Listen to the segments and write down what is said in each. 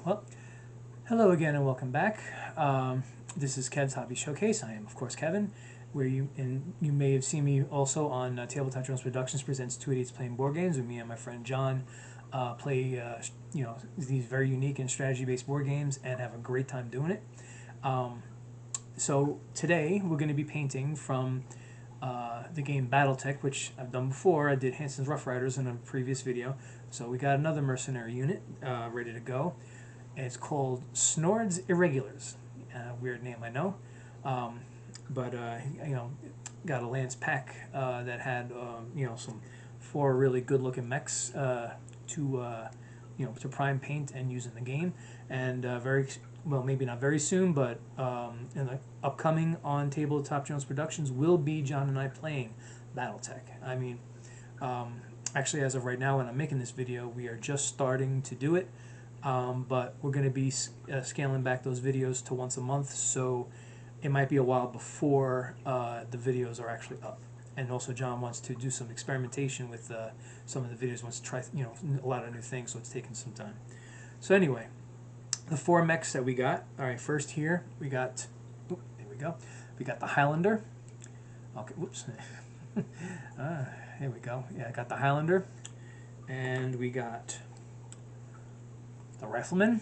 Well, hello again and welcome back. This is Kev's Hobby Showcase. I am, of course, Kevin. You may have seen me also on Tabletech Jones Productions presents 2 Idiots Playing Board Games, with me and my friend John play these very unique and strategy-based board games and have a great time doing it. So today we're going to be painting from the game Battletech, which I've done before. I did Hanson's Rough Riders in a previous video. So we got another mercenary unit ready to go. And it's called Snord's Irregulars. Weird name, I know. But got a Lance pack that had some 4 really good-looking mechs to prime, paint, and use in the game. And maybe not very soon, but in the upcoming on Tabletech Jones Productions will be John and I playing Battletech. I mean, actually, as of right now, when I'm making this video, we are just starting to do it. But we're going to be scaling back those videos to once a month, so it might be a while before the videos are actually up. And also, John wants to do some experimentation with some of the videos. Wants to try, a lot of new things, so it's taking some time. So anyway, the 4 mechs that we got. All right, first here we got. There we go. We got the Highlander. Okay, whoops. Here we go. Yeah, I got the Highlander, and we got the Rifleman.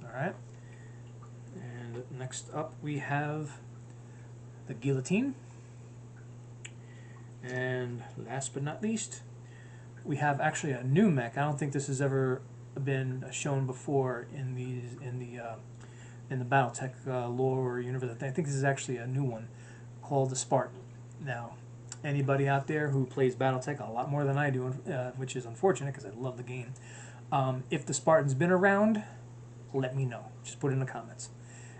All right. And next up we have the Guillotine. And last but not least, we have actually a new mech. I don't think this has ever been shown before in the Battletech lore or universe. I think this is actually a new one called the Spartan. Now, anybody out there who plays Battletech a lot more than I do, which is unfortunate because I love the game. If the Spartan's been around, let me know. Just put it in the comments.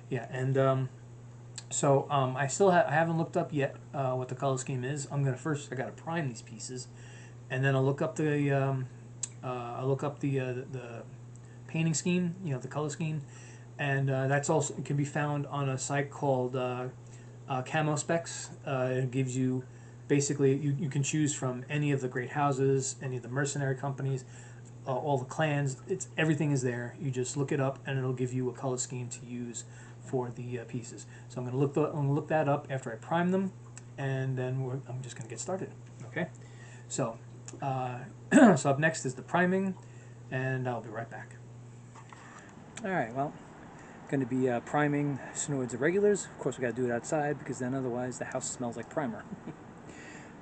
Yeah, and I haven't looked up yet what the color scheme is. I gotta prime these pieces, and then I'll look up the painting scheme, the color scheme, and that's also, it can be found on a site called Camo Specs. It gives you basically you can choose from any of the great houses, any of the mercenary companies. All the clans, everything is there. You just look it up, and it'll give you a color scheme to use for the pieces. So I'm going to look that up after I prime them, and then I'm just going to get started. Okay. So so up next is the priming, and I'll be right back. All right. Well, going to be priming Snord's Irregulars. Of course, we got to do it outside because then otherwise the house smells like primer.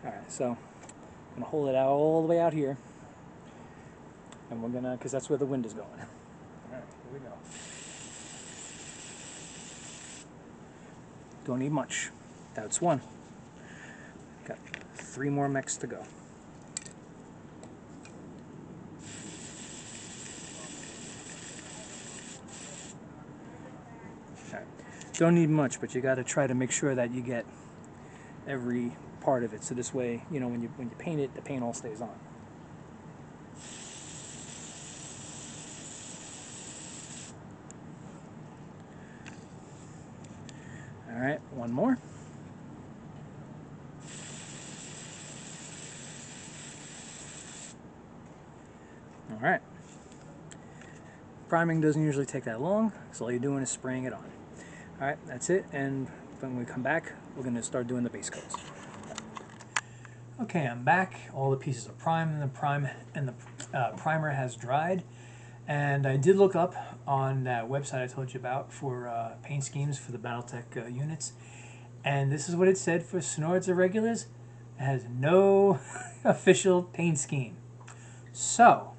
All right. So I'm going to hold it out all the way out here. And we're gonna, because that's where the wind is going. Alright, here we go. Don't need much. That's 1. Got 3 more mechs to go. Alright. Don't need much, but you gotta try to make sure that you get every part of it. So this way, when you paint it, the paint all stays on. All right, 1 more. All right. Priming doesn't usually take that long, so all you're doing is spraying it on. All right, that's it, and when we come back, we're going to start doing the base coats. Okay, I'm back. All the pieces are primed, and the primer has dried. And I did look up on that website I told you about for paint schemes for the Battletech units. And this is what it said for Snord's Irregulars. It has no official paint scheme. So,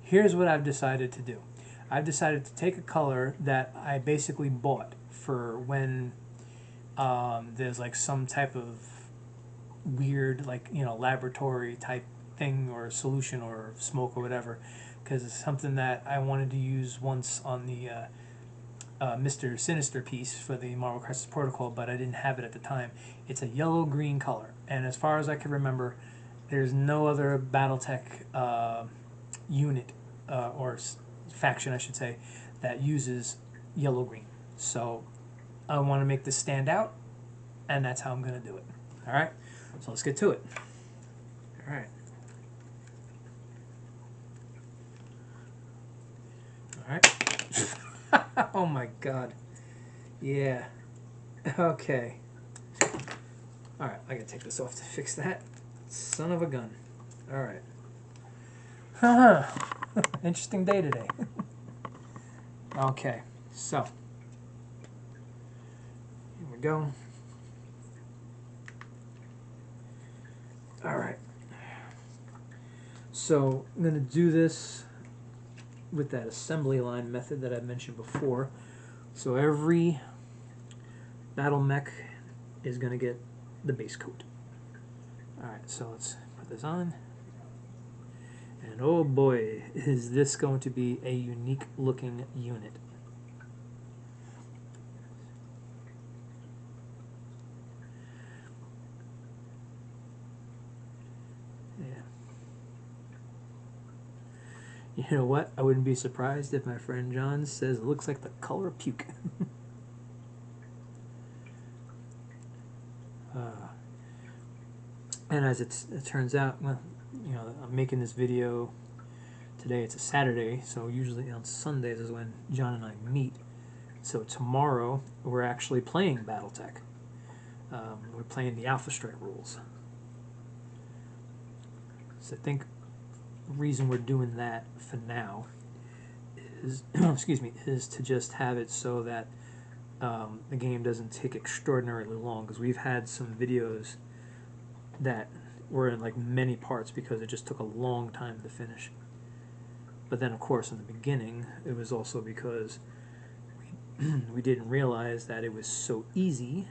here's what I've decided to do. I've decided to take a color that I basically bought for when there's like some type of weird, laboratory type thing or solution or smoke or whatever. Because it's something that I wanted to use once on the Mr. Sinister piece for the Marvel Crisis Protocol, but I didn't have it at the time. It's a yellow-green color, and as far as I can remember, there's no other Battletech unit or faction, I should say, that uses yellow-green. So I want to make this stand out, and that's how I'm going to do it. All right, so let's get to it. All right. Alright. Oh my god. Yeah. Okay. Alright, I gotta take this off to fix that. Son of a gun. Alright. Haha. Interesting day today. Okay, so. Here we go. Alright. So, I'm gonna do this with that assembly line method that I mentioned before. So every battle mech is going to get the base coat. Alright, so let's put this on. And oh boy, is this going to be a unique looking unit. Yeah. You know what? I wouldn't be surprised if my friend John says it looks like the color of puke. And as it turns out, well, you know, I'm making this video today. It's a Saturday, so usually on Sundays is when John and I meet. So tomorrow we're actually playing Battletech. We're playing the Alpha Strike rules. So I think the reason we're doing that for now is, excuse me, is to just have it so that the game doesn't take extraordinarily long, because we've had some videos that were in like many parts because it just took a long time to finish. But then of course in the beginning it was also because we didn't realize that it was so easy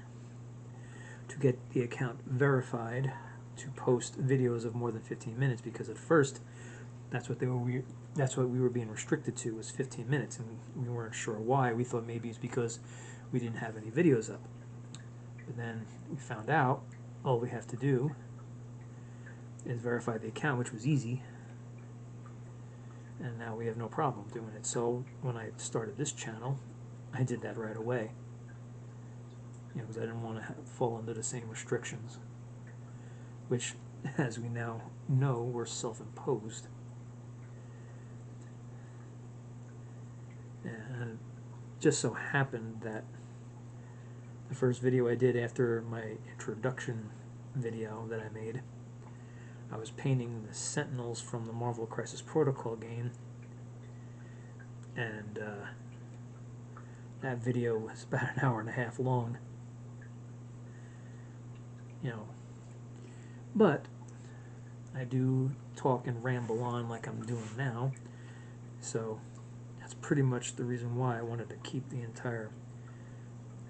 to get the account verified to post videos of more than 15 minutes, because at first that's what we were being restricted to, was 15 minutes, and we weren't sure why. We thought maybe it's because we didn't have any videos up. But then we found out all we have to do is verify the account, which was easy, and now we have no problem doing it. So when I started this channel, I did that right away, you know, because I didn't want to fall under the same restrictions, which, as we now know, were self-imposed. And it just so happened that the first video I did after my introduction video that I made, I was painting the Sentinels from the Marvel Crisis Protocol game, and that video was about an hour and a half long, you know. But I do talk and ramble on like I'm doing now, so that's pretty much the reason why I wanted to keep the entire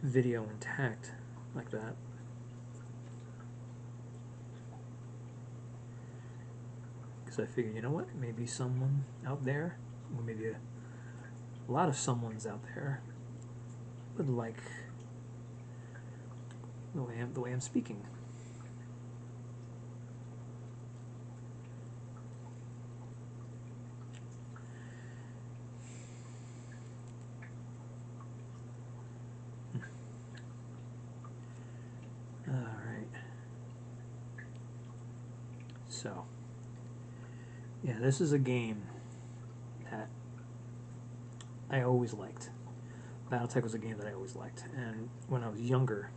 video intact like that. Because I figured, you know what, maybe someone out there, or maybe a lot of someones out there, would like the way I'm speaking. Alright. So, yeah, this is a game that I always liked. Battletech was a game that I always liked. And when I was younger,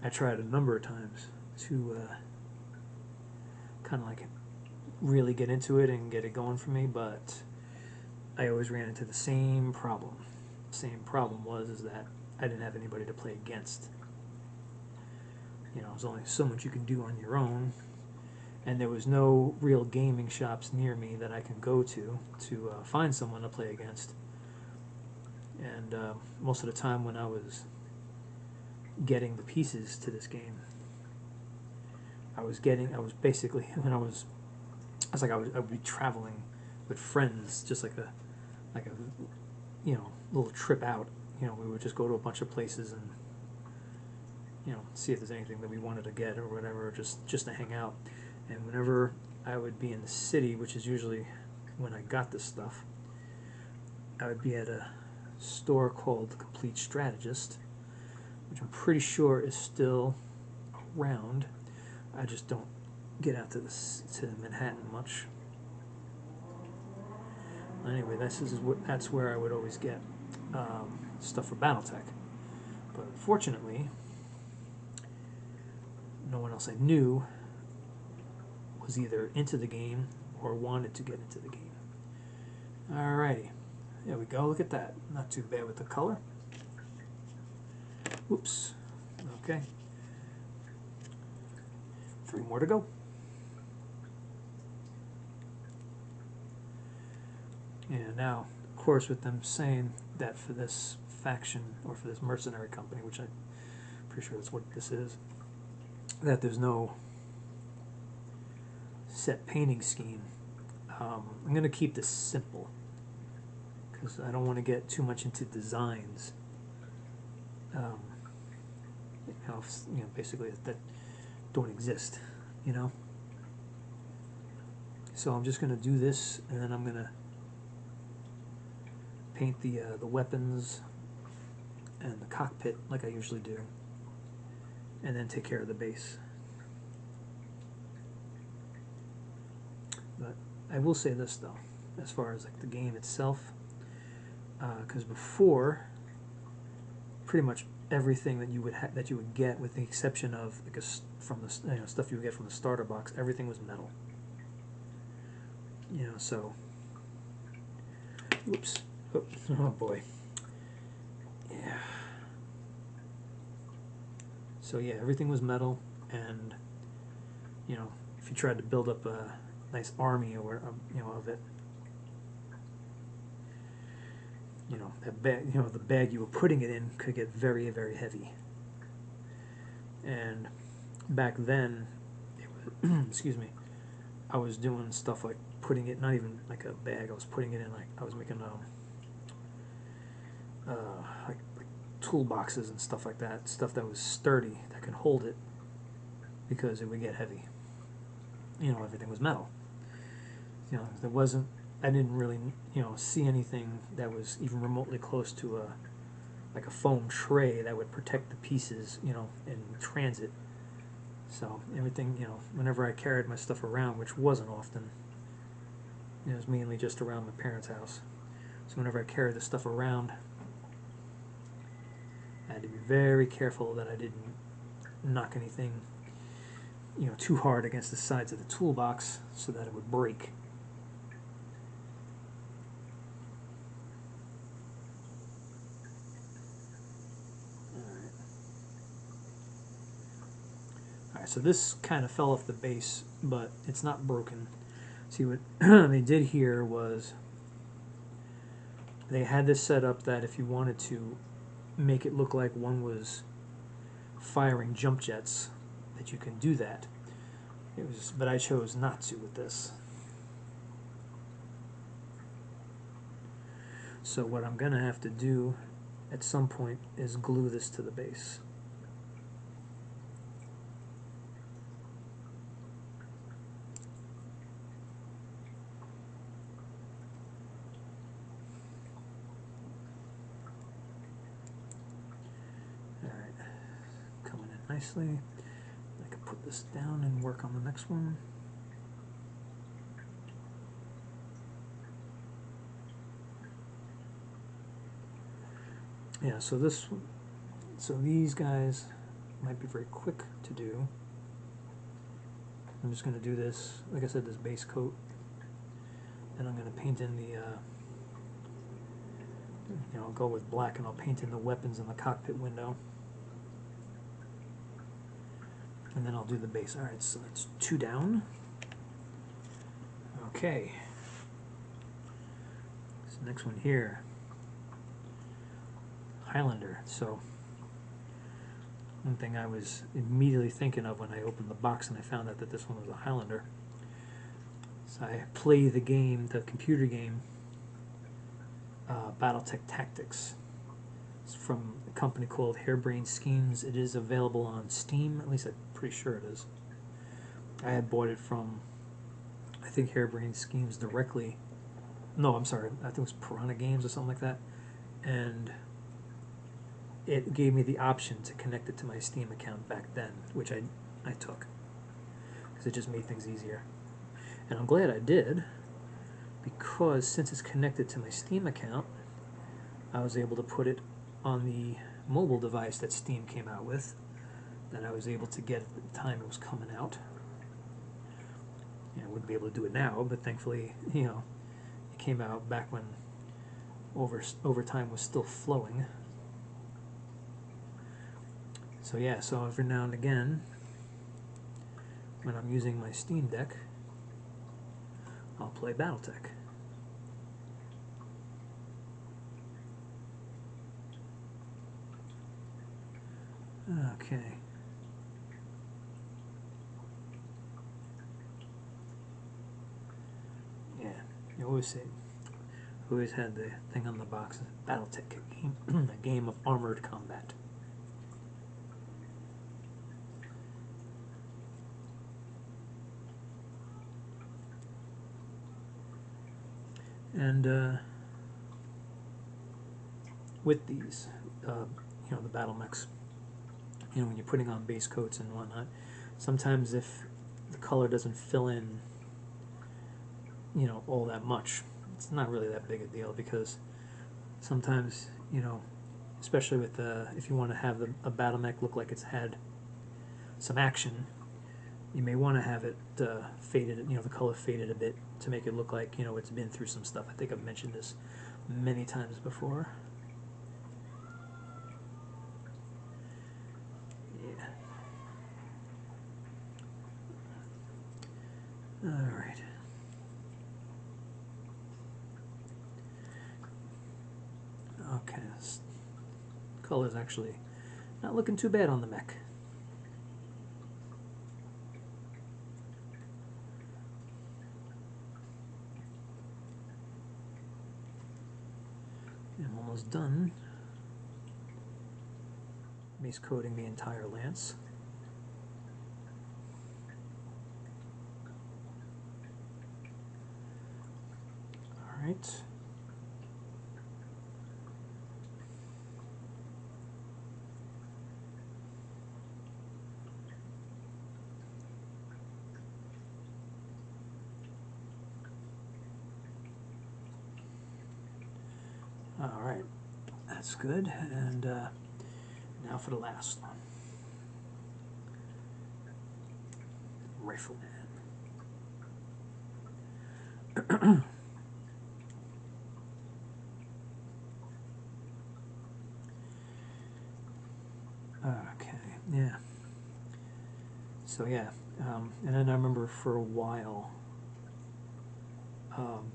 I tried a number of times to kind of like really get into it and get it going for me, but I always ran into the same problem. The same problem was that I didn't have anybody to play against. You know, there's only so much you can do on your own, and there was no real gaming shops near me that I can go to find someone to play against. And most of the time when I was getting the pieces to this game, I would be traveling with friends, just like a you know, little trip out. You know, we would just go to a bunch of places and, you know, see if there's anything that we wanted to get or whatever, just to hang out. And whenever I would be in the city, which is usually when I got this stuff, I would be at a store called Complete Strategist, which I'm pretty sure is still around. I just don't get out to Manhattan much. Anyway, that's where I would always get stuff for Battletech. But unfortunately, no one else I knew was either into the game or wanted to get into the game. Alrighty, there we go. Look at that. Not too bad with the color. Oops. Okay. 3 more to go. And now, of course, with them saying that for this faction or for this mercenary company, which I'm pretty sure that's what this is, that there's no set painting scheme. I'm going to keep this simple because I don't want to get too much into designs. Basically that don't exist, you know. So I'm just going to do this, and then I'm going to paint the weapons and the cockpit like I usually do, and then take care of the base. But I will say this though, as far as like the game itself, because before, pretty much everything that you would get, with the exception of like from the stuff you would get from the starter box, everything was metal. You know, so whoops, oh boy, yeah. So yeah, everything was metal, and you know, if you tried to build up a nice army or of it, you know, that bag, the bag you were putting it in could get very, very heavy. And back then, it was excuse me, I was doing stuff like putting it, not even like a bag, I was putting it in, like I was making like toolboxes and stuff like that, stuff that was sturdy, that could hold it, because it would get heavy. You know, everything was metal. You know, there wasn't, I didn't really, see anything that was even remotely close to like a foam tray that would protect the pieces, in transit. So everything, whenever I carried my stuff around, which wasn't often, it was mainly just around my parents' house. So whenever I carried the stuff around, I had to be very careful that I didn't knock anything, too hard against the sides of the toolbox so that it would break. Alright, so this kind of fell off the base, but it's not broken. See, what they did here was they had this set up that if you wanted to make it look like one was firing jump jets, that you can do that. But I chose not to with this. So what I'm going to have to do at some point is glue this to the base. Alright, coming in nicely. I can put this down and work on the next one. Yeah, so these guys might be very quick to do. I'm just going to do this, like I said, this base coat, and I'm going to paint in the, I'll go with black, and I'll paint in the weapons in the cockpit window, and then I'll do the base. Alright, so that's 2 down. Okay, so next one here, Highlander. So one thing I was immediately thinking of when I opened the box and I found out that this one was a Highlander. So I play the game, the computer game, Battletech Tactics. It's from a company called Harebrained Schemes. It is available on Steam, at least I'm pretty sure it is. I had bought it from, I think, Harebrained Schemes directly. No, I'm sorry, I think it was Piranha Games or something like that. And it gave me the option to connect it to my Steam account back then, which I took, because it just made things easier. And I'm glad I did, because since it's connected to my Steam account, I was able to put it on the mobile device that Steam came out with, that I was able to get at the time it was coming out. I wouldn't be able to do it now, but thankfully, it came out back when overtime was still flowing. So yeah, so every now and again, when I'm using my Steam Deck, I'll play Battletech. Okay. Yeah, you always had the thing on the box, Battletech, a game of armored combat. And with these, the battlemechs, when you're putting on base coats and whatnot, sometimes if the color doesn't fill in, all that much, it's not really that big a deal, because sometimes, especially with if you want to have a battlemech look like it's had some action, you may want to have it faded, the color faded a bit to make it look like, it's been through some stuff. I think I've mentioned this many times before. Yeah. All right. Okay, this color's actually not looking too bad on the mech. I'm almost done base coating the entire lance. All right. All right, that's good. And now for the last one. Rifleman. Okay, yeah. So yeah, and then I remember for a while,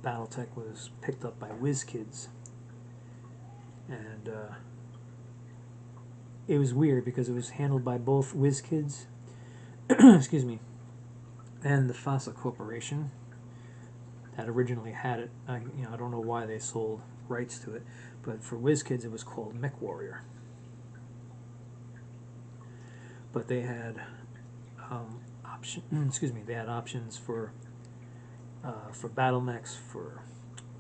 Battletech was picked up by WizKids, and it was weird because it was handled by both WizKids, excuse me, and the FASA Corporation that originally had it. I don't know why they sold rights to it, but for WizKids it was called Mech Warrior. But they had they had options for battlemechs, for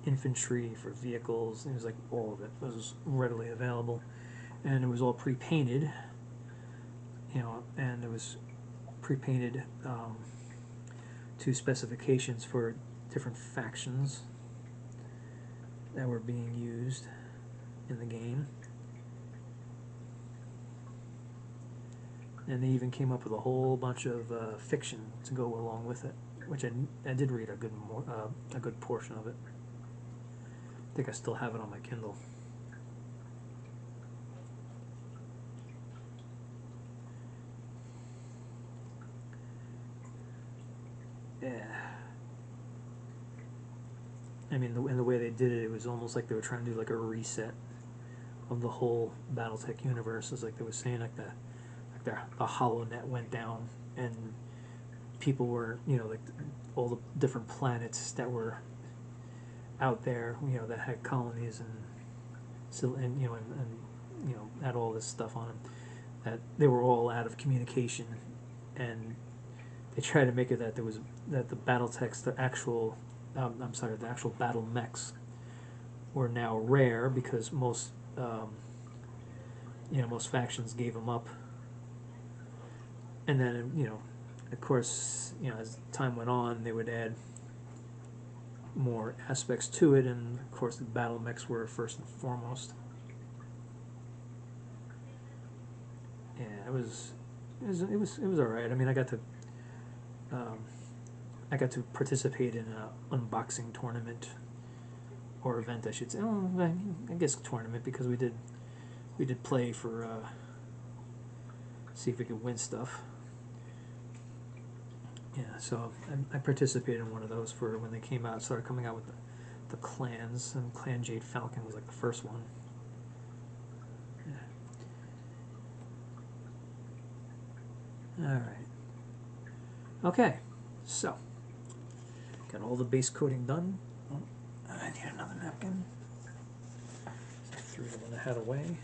infantry, for vehicles. It was like all of it was readily available, and it was all pre-painted. And it was pre-painted to specifications for different factions that were being used in the game. And they even came up with a whole bunch of fiction to go along with it, which I did read a good portion of it. I think I still have it on my Kindle. Yeah. I mean, the way they did it, it was almost like they were trying to do like a reset of the whole Battletech universe. It's like they were saying the hollow net went down, and people were, like all the different planets that were out there, that had colonies and had all this stuff on them, that they were all out of communication, and they tried to make it that the Battletechs, the actual battle mechs were now rare because most factions gave them up. And then, of course, as time went on, they would add more aspects to it, and of course the battlemechs were first and foremost. Yeah, it was all right. I mean, I got to participate in an unboxing tournament or event, I should say. Oh, I guess tournament, because we did play for see if we could win stuff. Yeah, so I participated in one of those for when they came out, started coming out with the clans, and Clan Jade Falcon was like the first one. Yeah. Alright. Okay, so got all the base coating done. Oh, I need another napkin. So I threw the one I had away.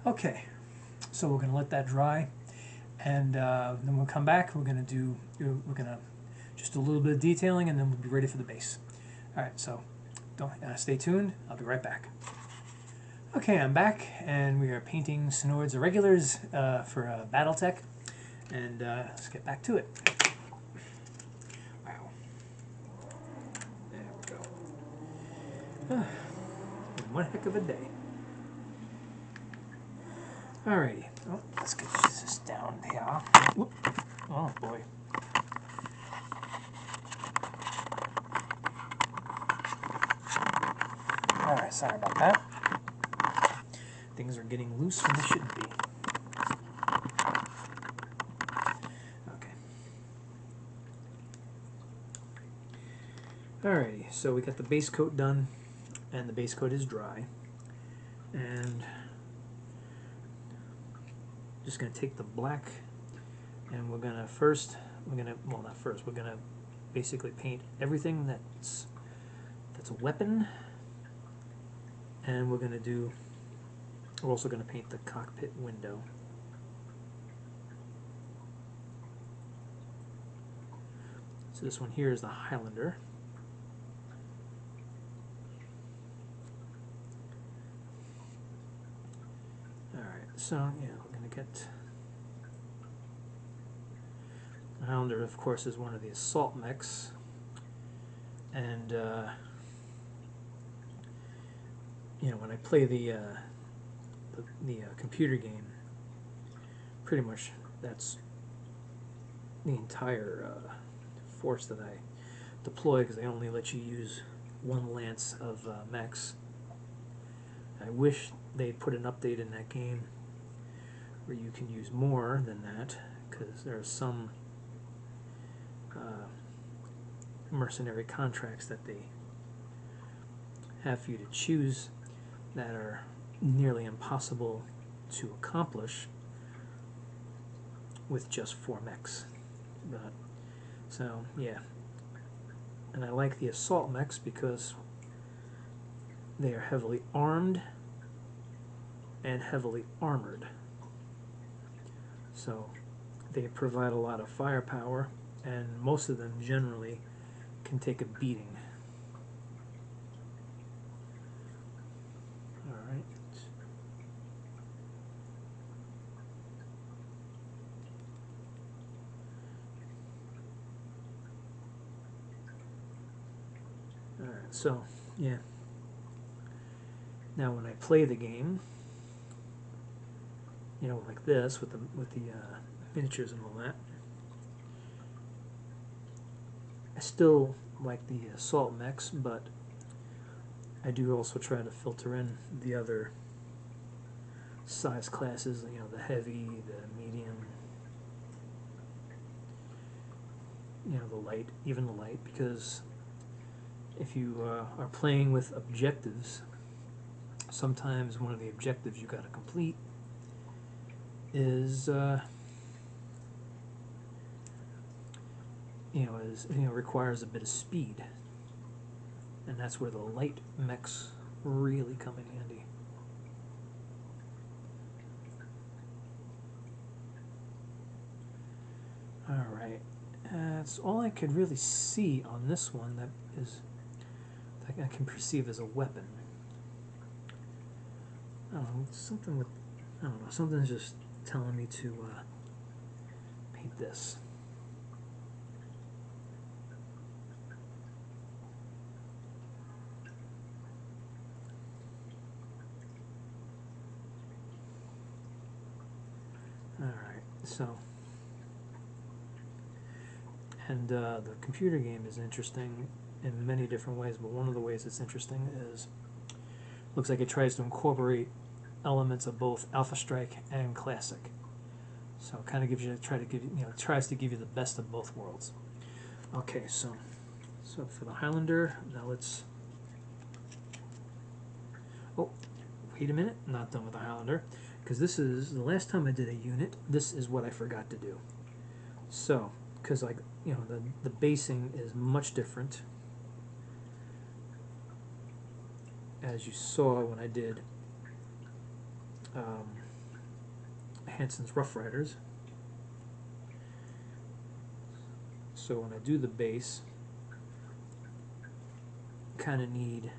Okay, so we're gonna let that dry, and then we'll come back. We're gonna just do a little bit of detailing, and then we'll be ready for the base. All right, so don't stay tuned. I'll be right back. Okay, I'm back, and we are painting Snord's Irregulars for Battletech, and let's get back to it. Wow, there we go. One heck of a day. Alrighty, oh, let's get this down here. Whoop. Oh boy. Alright, sorry about that. Things are getting loose when they shouldn't be. Okay. Alrighty, so we got the base coat done, and the base coat is dry. And just going to take the black, and we're going to basically paint everything that's a weapon, and we're also going to paint the cockpit window. So this one here is the Highlander. Alright, so yeah, we're going to get... The Highlander, of course, is one of the assault mechs, and you know, when I play the computer game, pretty much that's the entire force that I deploy, because they only let you use one lance of mechs. I wish they put an update in that game where you can use more than that, because there are some mercenary contracts that they have for you to choose that are nearly impossible to accomplish with just 4 mechs. But so yeah, and I like the assault mechs because they are heavily armed and heavily armored, so they provide a lot of firepower, and most of them generally can take a beating. Alright. Alright, so yeah. Now when I play the game, you know, like this with the miniatures and all that, I still like the assault mechs, but I do also try to filter in the other size classes, you know, the heavy, the medium, you know, the light, even the light, because if you are playing with objectives, sometimes one of the objectives you got to complete is requires a bit of speed, and that's where the light mechs really come in handy. Alright, That's all I could really see on this one that I can perceive as a weapon. I don't know, something with, I don't know, something's just telling me to paint this. Alright, so, and the computer game is interesting in many different ways, but one of the ways it's interesting is, looks like it tries to incorporate elements of both Alpha Strike and Classic. So it kind of gives you, tries to give you the best of both worlds. Okay, so for the Highlander, now let's, oh, wait a minute, not done with the Highlander, because this is, the last time I did a unit, this is what I forgot to do. So, because like, the basing is much different, as you saw when I did Hansen's Rough Riders. So when I do the base, kind of need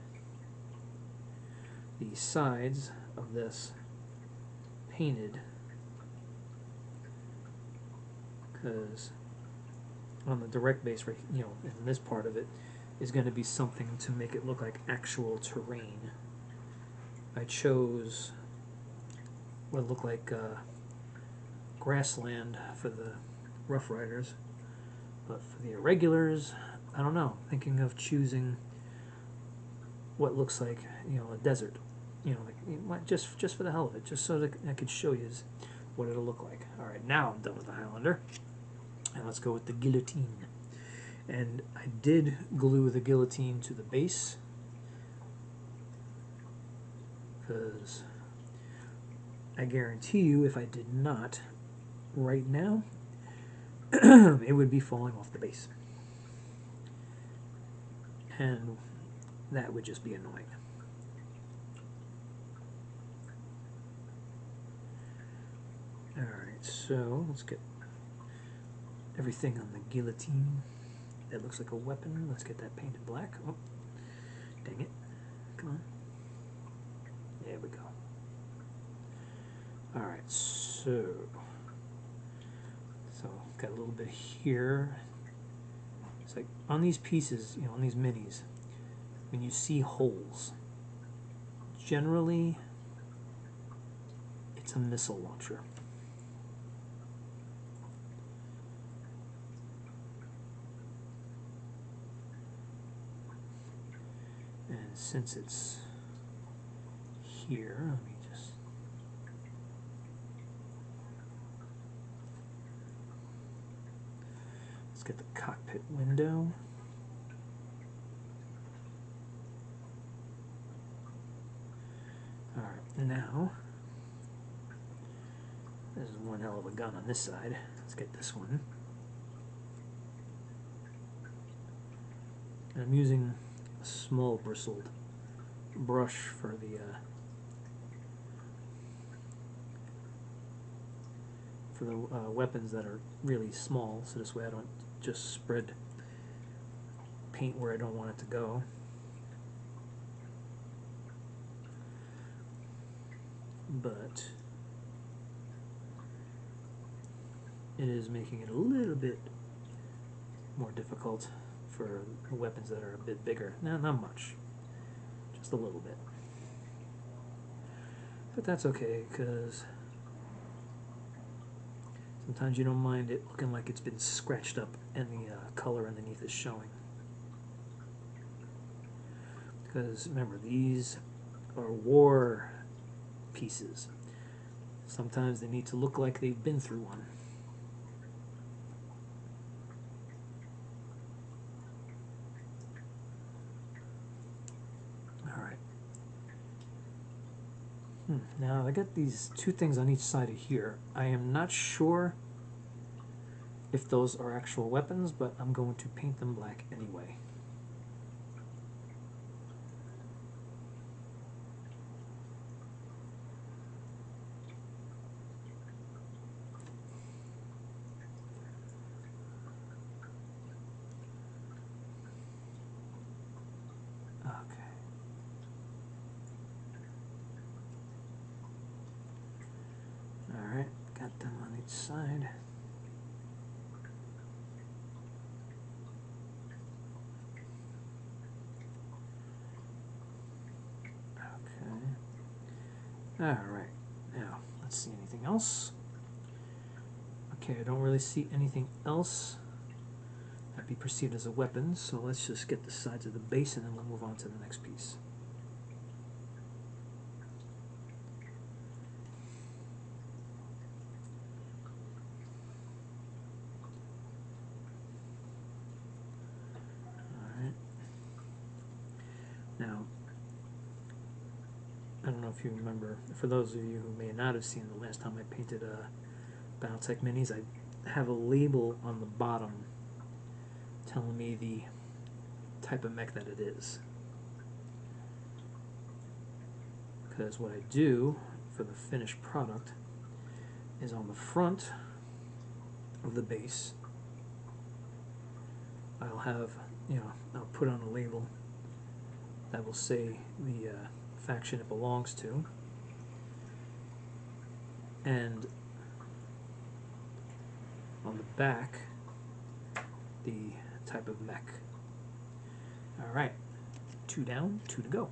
the sides of this painted, because on the direct base, right, in this part of it is going to be something to make it look like actual terrain. I chose what looked like grassland for the Rough Riders, but for the Irregulars, I don't know. Thinking of choosing what looks like a desert, like just for the hell of it, just so that I could show you what it'll look like. All right, now I'm done with the Highlander, and let's go with the guillotine. And I did glue the guillotine to the base, because I guarantee you if I did not, right now, it would be falling off the base. And that would just be annoying. Alright, so let's get everything on the guillotine. That looks like a weapon. Let's get that painted black. Oh, dang it. Come on. There we go. Alright, so got a little bit here. It's like on these pieces, on these minis, when you see holes, generally it's a missile launcher. And since it's here, let me just, let's get the cockpit window. Alright, now, there's one hell of a gun on this side. Let's get this one. And I'm using a small bristled brush for the weapons that are really small, so this way I don't just spread paint where I don't want it to go. But it is making it a little bit more difficult for the weapons that are a bit bigger. No, not much, just a little bit. But that's okay, because sometimes you don't mind it looking like it's been scratched up and the color underneath is showing. Because remember, these are war pieces. Sometimes they need to look like they've been through one. Alright. Now I got these two things on each side of here. I am not sure if those are actual weapons, but I'm going to paint them black anyway. Okay. Alright, got them on each side. Okay. Alright, now let's see anything else. Okay, I don't really see anything else that'd be perceived as a weapon, so let's just get the sides of the base and then we'll move on to the next piece. Alright. Now, I don't know if you remember, for those of you who may not have seen the last time I painted Battletech minis, I have a label on the bottom telling me the type of mech that it is. Because what I do for the finished product is on the front of the base, I'll have, I'll put on a label that will say the faction it belongs to, and on the back the type of mech. Alright, 2 down, 2 to go.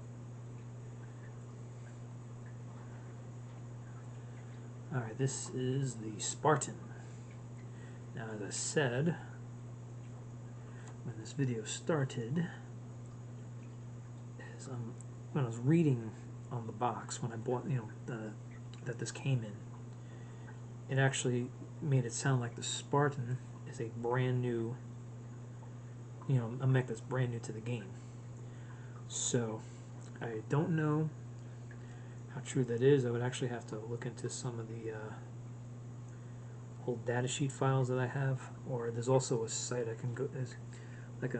Alright, this is the Spartan. Now, as I said when this video started, is when I was reading on the box, when I bought, that this came in, it actually made it sound like the Spartan is a brand new, a mech that's brand new to the game. So I don't know how true that is. I would actually have to look into some of the old datasheet files that I have, or there's also a site I can go. There's like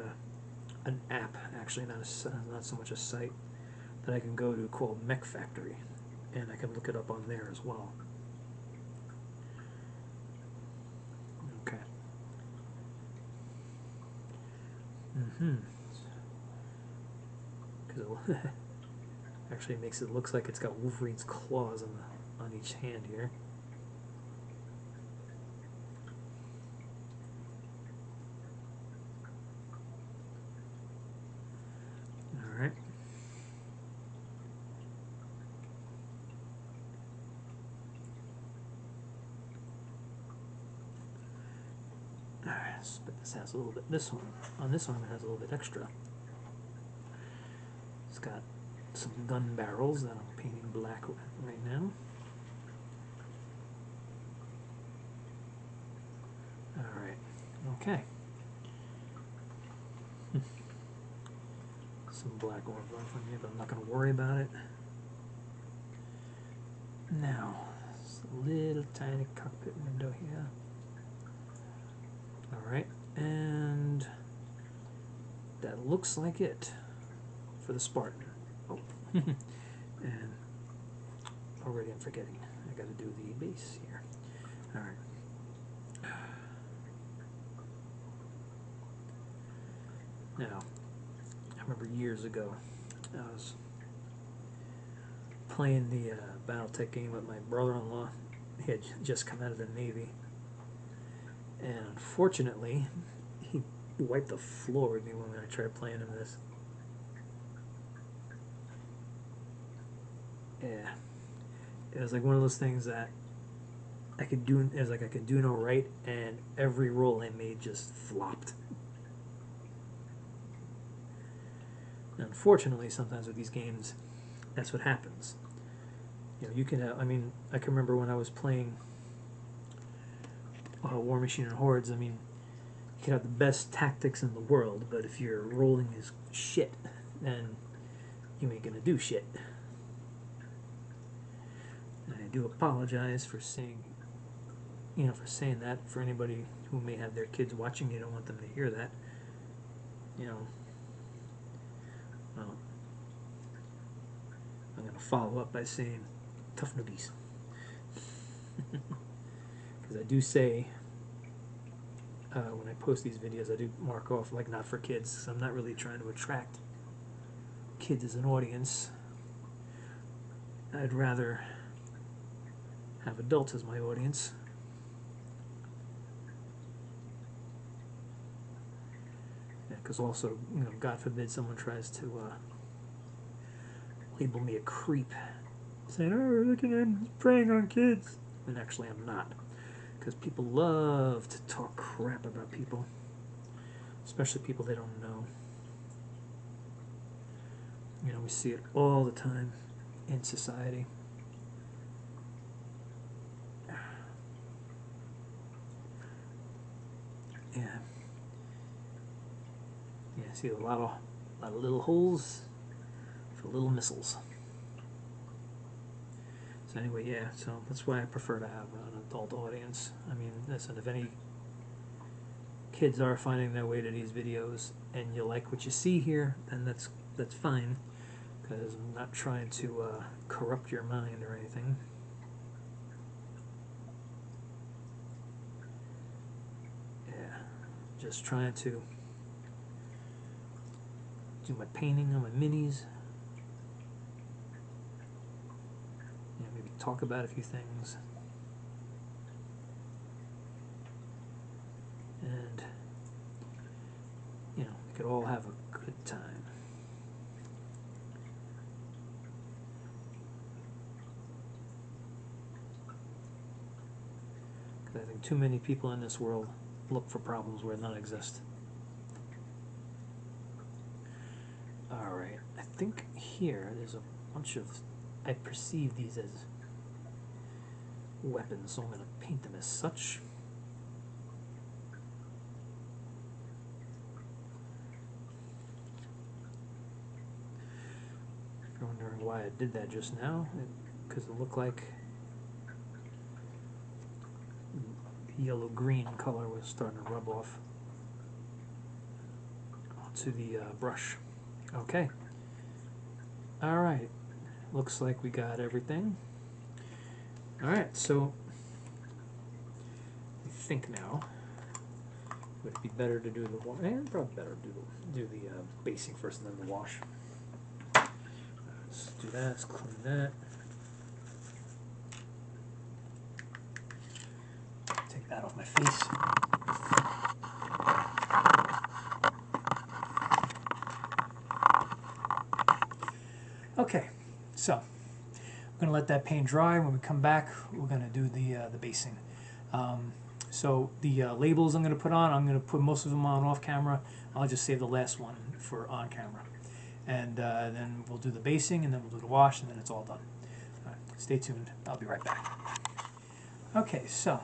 an app, actually, not so much a site, that I can go to called Mech Factory, and I can look it up on there as well. Okay. Because it actually makes it looks like it's got Wolverine's claws on each hand here. All right. But this has a little bit. On this one, it has a little bit extra. It's got some gun barrels that I'm painting black right now. All right. Okay. Some black orb from here, but I'm not going to worry about it. Now, this little tiny cockpit window here. Alright, and that looks like it for the Spartan. Oh, and already I'm forgetting. I got to do the base here. Alright. Now, I remember years ago, I was playing the Battletech game with my brother-in-law. He had just come out of the Navy. And unfortunately, he wiped the floor with me when I tried playing him this. Yeah. It was like one of those things that I could do, it was like I could do no right, and every roll I made just flopped. And unfortunately, sometimes with these games, that's what happens. You can have, I can remember when I was playing War Machine and Hordes, you can have the best tactics in the world, but if your rolling is shit, then you ain't gonna do shit. And I do apologize for saying, that for anybody who may have their kids watching. You don't want them to hear that. Well, I'm gonna follow up by saying, tough noobies. Because I do say, when I post these videos, I do mark off like not for kids, because I'm not really trying to attract kids as an audience. I'd rather have adults as my audience. Because also, you know, God forbid someone tries to label me a creep, saying, "Oh, look at him preying on kids," and actually I'm not, because people love to talk crap about people, especially people they don't know. You know, we see it all the time in society. Yeah. Yeah, see a lot of little holes for little missiles. So anyway, yeah, so that's why I prefer to have an adult audience. I mean, listen, if any kids are finding their way to these videos and you like what you see here, then that's fine, because I'm not trying to corrupt your mind or anything. Yeah, just trying to do my painting on my minis. Yeah, maybe talk about a few things. And, you know, we could all have a good time. Because I think too many people in this world look for problems where none exist. Alright, I think here there's a bunch of, I perceive these as weapons, so I'm going to paint them as such. If you're wondering why I did that just now, because it looked like the yellow-green color was starting to rub off onto the brush. Okay. Alright. Looks like we got everything. Alright, so I think now would it be better to do the wash? Probably better to do the basing first and then the wash. Let's do that. Let's clean that. Take that off my face. Okay, so I'm going to let that paint dry. When we come back, we're going to do the basing. So the labels I'm going to put on, I'm going to put most of them on off camera. I'll just save the last one for on camera. And then we'll do the basing, and then we'll do the wash, and then it's all done. All right, stay tuned. I'll be right back. Okay, so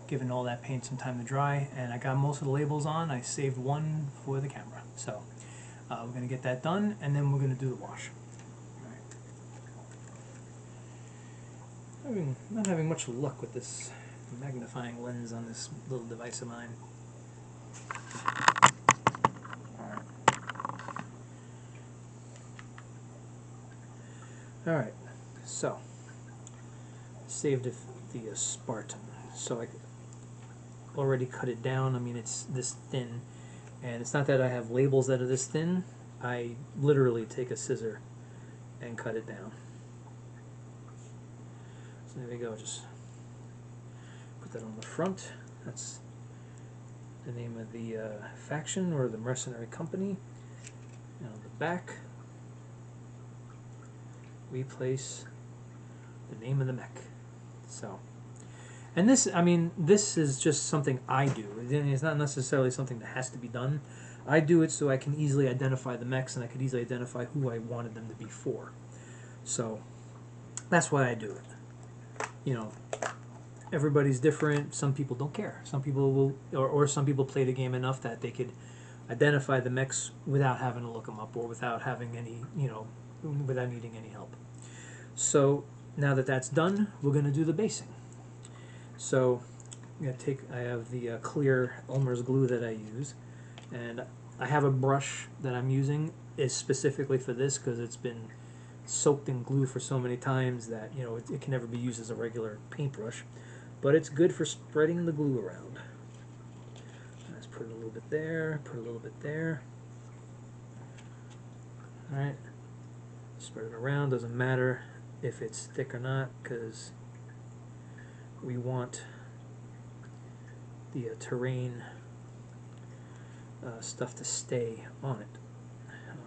given all that paint some time to dry, and I got most of the labels on, I saved one for the camera. So we're going to get that done, and then we're going to do the wash. All right. Not having much luck with this magnifying lens on this little device of mine. Alright, so saved the Spartan. So I already cut it down. I mean, it's this thin, and it's not that I have labels that are this thin. I literally take a scissor and cut it down. So there we go. Just put that on the front. That's the name of the faction or the mercenary company. And on the back, we place the name of the mech. So, and this, I mean, this is just something I do. It's not necessarily something that has to be done. I do it so I can easily identify the mechs, and I could easily identify who I wanted them to be for. So, that's why I do it. You know, everybody's different. Some people don't care. Some people will, or some people play the game enough that they could identify the mechs without having to look them up, or without having any, you know, without needing any help. So now that that's done, we're going to do the basing. So I'm going to take, I have the clear Elmer's glue that I use, and I have a brush that I'm using is specifically for this because it's been soaked in glue for so many times that, you know, it can never be used as a regular paintbrush, but it's good for spreading the glue around. Let's put it a little bit there, put a little bit there. Alright, spread it around. Doesn't matter if it's thick or not, because we want the terrain stuff to stay on it.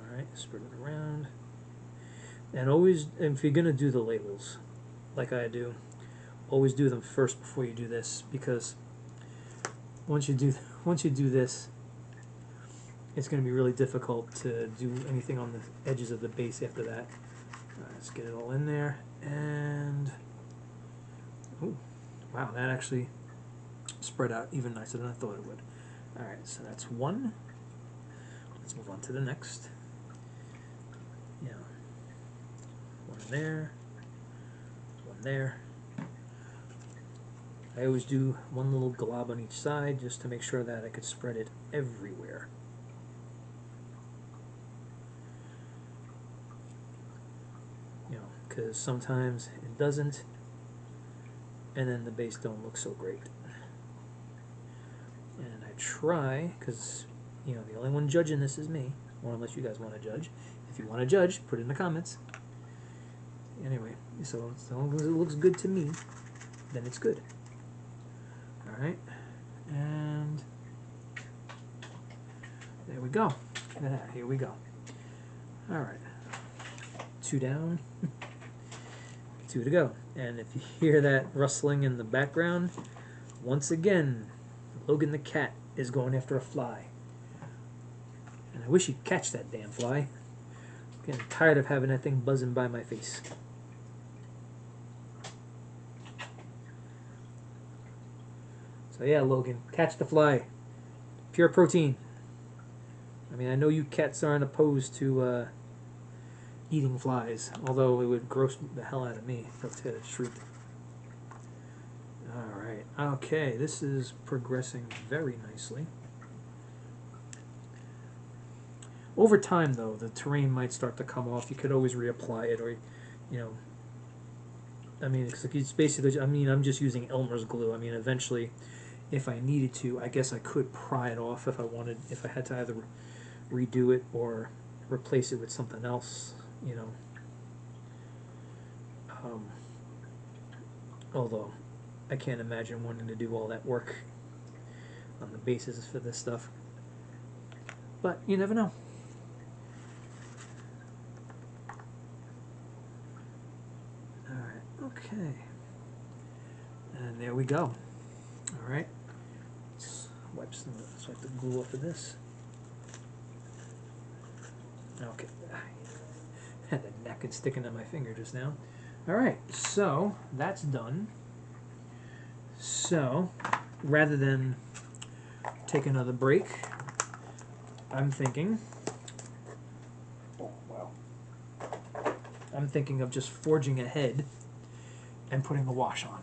Alright, spread it around. And always, if you're going to do the labels, like I do, always do them first before you do this, because once you do this, it's going to be really difficult to do anything on the edges of the base after that. Let's get it all in there, and ooh, wow, that actually spread out even nicer than I thought it would. Alright, so that's one. Let's move on to the next. Yeah, one there, one there. I always do one little glob on each side just to make sure that I could spread it everywhere. You know, because sometimes it doesn't, and then the base don't look so great. And I try, because you know the only one judging this is me, or unless you guys want to judge. If you want to judge, put it in the comments. Anyway, so as long as it looks good to me, then it's good. Alright, and there we go. Look at that, here we go. Alright, 2 down, 2 to go. And if you hear that rustling in the background, once again, Logan the cat is going after a fly. And I wish he'd catch that damn fly. I'm getting tired of having that thing buzzing by my face. So yeah, Logan, catch the fly. Pure protein. I mean, I know you cats aren't opposed to eating flies, although it would gross the hell out of me, to tell you the truth. Alright, okay, this is progressing very nicely. Over time, though, the terrain might start to come off. You could always reapply it, or, you know, I mean, it's basically, I mean, I'm just using Elmer's glue. I mean, eventually, if I needed to, I guess I could pry it off if I wanted, if I had to either redo it or replace it with something else, you know. Although, I can't imagine wanting to do all that work on the bases for this stuff. But you never know. Alright, okay. And there we go. Alright. Let's wipe the glue off of this. Okay. I had a napkin sticking to my finger just now. Alright, so that's done. So, rather than take another break, I'm thinking, oh wow, I'm thinking of just forging ahead and putting the wash on.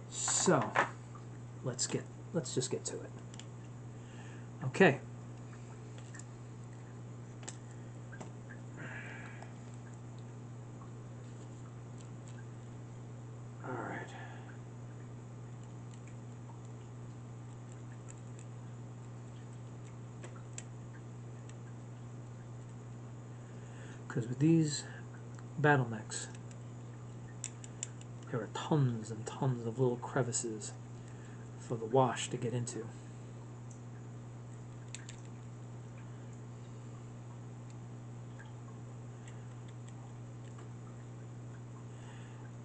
So, let's just get to it. Okay. Because with these battlemechs, there are tons and tons of little crevices for the wash to get into.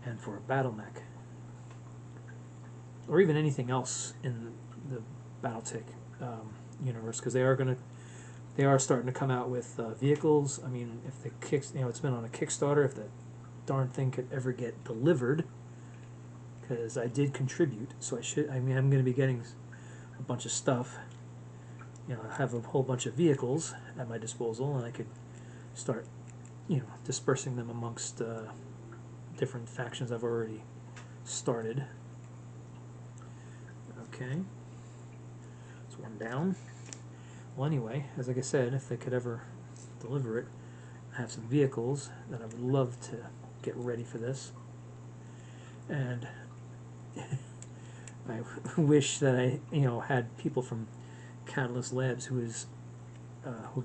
And for a battlemech, or even anything else in the Battletech universe, because they are starting to come out with vehicles. I mean, if the it's been on a Kickstarter. If the darn thing could ever get delivered, because I did contribute, so I mean, I'm going to be getting a bunch of stuff. You know, I have a whole bunch of vehicles at my disposal, and I could start, you know, dispersing them amongst different factions I've already started. Okay, that's one down. Well, anyway, as like I said, if they could ever deliver it, I have some vehicles that I would love to get ready for this. And I wish that I, you know, had people from Catalyst Labs who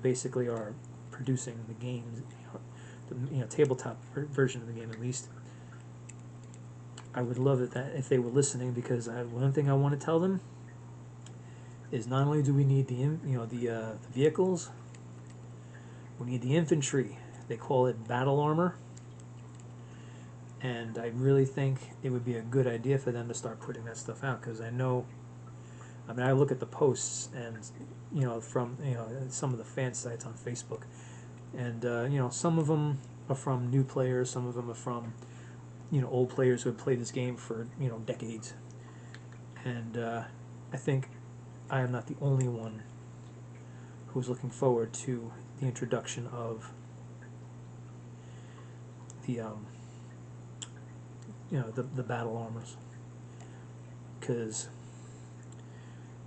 basically are producing the games, the tabletop version of the game at least. I would love it that if they were listening, because one thing I want to tell them is not only do we need the vehicles, we need the infantry. They call it battle armor, and I really think it would be a good idea for them to start putting that stuff out, because I know, I mean, I look at the posts and from some of the fan sites on Facebook, and some of them are from new players, some of them are from old players who have played this game for decades, and I think I am not the only one who's looking forward to the introduction of the the battle armors, because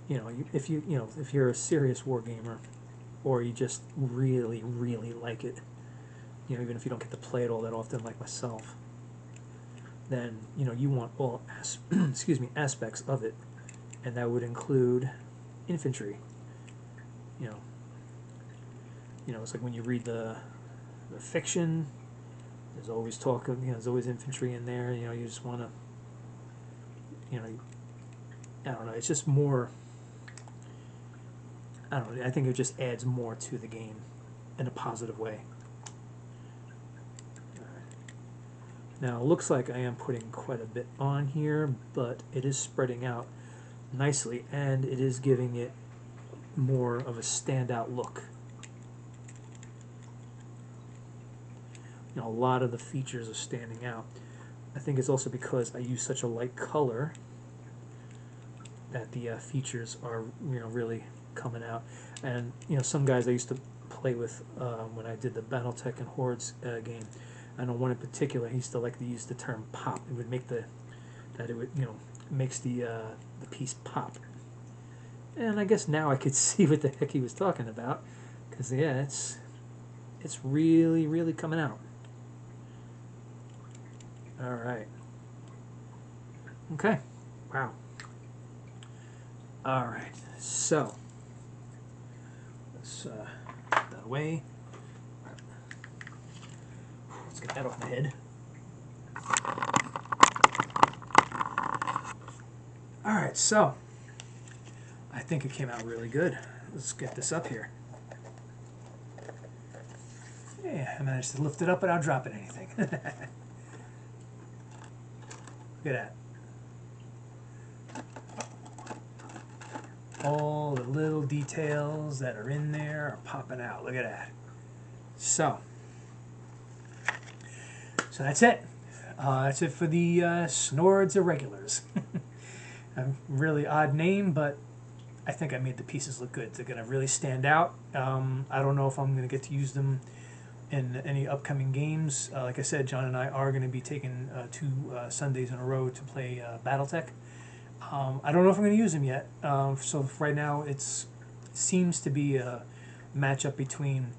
if you're a serious war gamer, or you just really like it, even if you don't get to play it all that often like myself, then you want all aspects of it, and that would include infantry. It's like when you read the fiction, there's always talk of there's always infantry in there. You just want to I don't know, it's just more, I don't know, I think it just adds more to the game in a positive way. Now it looks like I am putting quite a bit on here, but it is spreading out nicely, and it is giving it more of a standout look. A lot of the features are standing out. I think it's also because I use such a light color that the features are really coming out. And some guys I used to play with when I did the Battletech and Hordes game, I know one in particular, he used to like to use the term pop. It would make makes the piece pop. And I guess now I could see what the heck he was talking about, because yeah, it's really coming out. All right. Okay. Wow. All right. So let's put that away. Let's get that off my head. All right. So I think it came out really good. Let's get this up here. Yeah, I managed to lift it up without dropping anything. Look at that. All the little details that are in there are popping out. Look at that. So that's it. That's it for the Snord's Irregulars. A really odd name, but I think I made the pieces look good. They're going to really stand out. I don't know if I'm going to get to use them in any upcoming games. Like I said, John and I are going to be taking 2 Sundays in a row to play Battletech. I don't know if I'm going to use them yet. So right now it seems to be a matchup between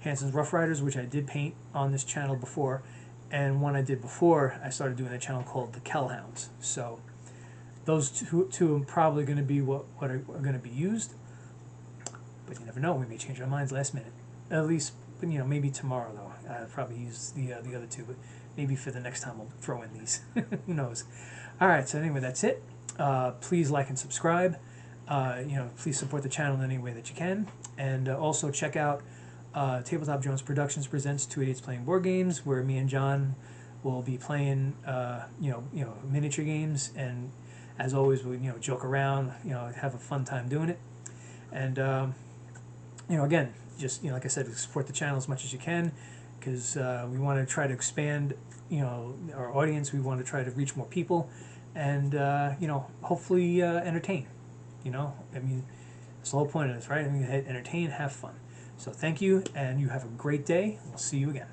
Hansen's Rough Riders, which I did paint on this channel before, and one I did before I started doing a channel called the Kellhounds. So those two are probably going to be what are going to be used. But you never know, we may change our minds last minute. At least, but maybe tomorrow though. I'll probably use the other two, but maybe for the next time I'll throw in these. Who knows? All right. So anyway, that's it. Please like and subscribe. Please support the channel in any way that you can, and also check out Tabletop Jones Productions presents 2 Idiots Playing Board Games, where me and John will be playing miniature games, and as always we joke around, have a fun time doing it, and again, just like I said, support the channel as much as you can, because we want to try to expand our audience. We want to try to reach more people, and hopefully entertain. I mean, that's the whole point of this, right? I mean, entertain, have fun. So thank you, and you have a great day. We'll see you again.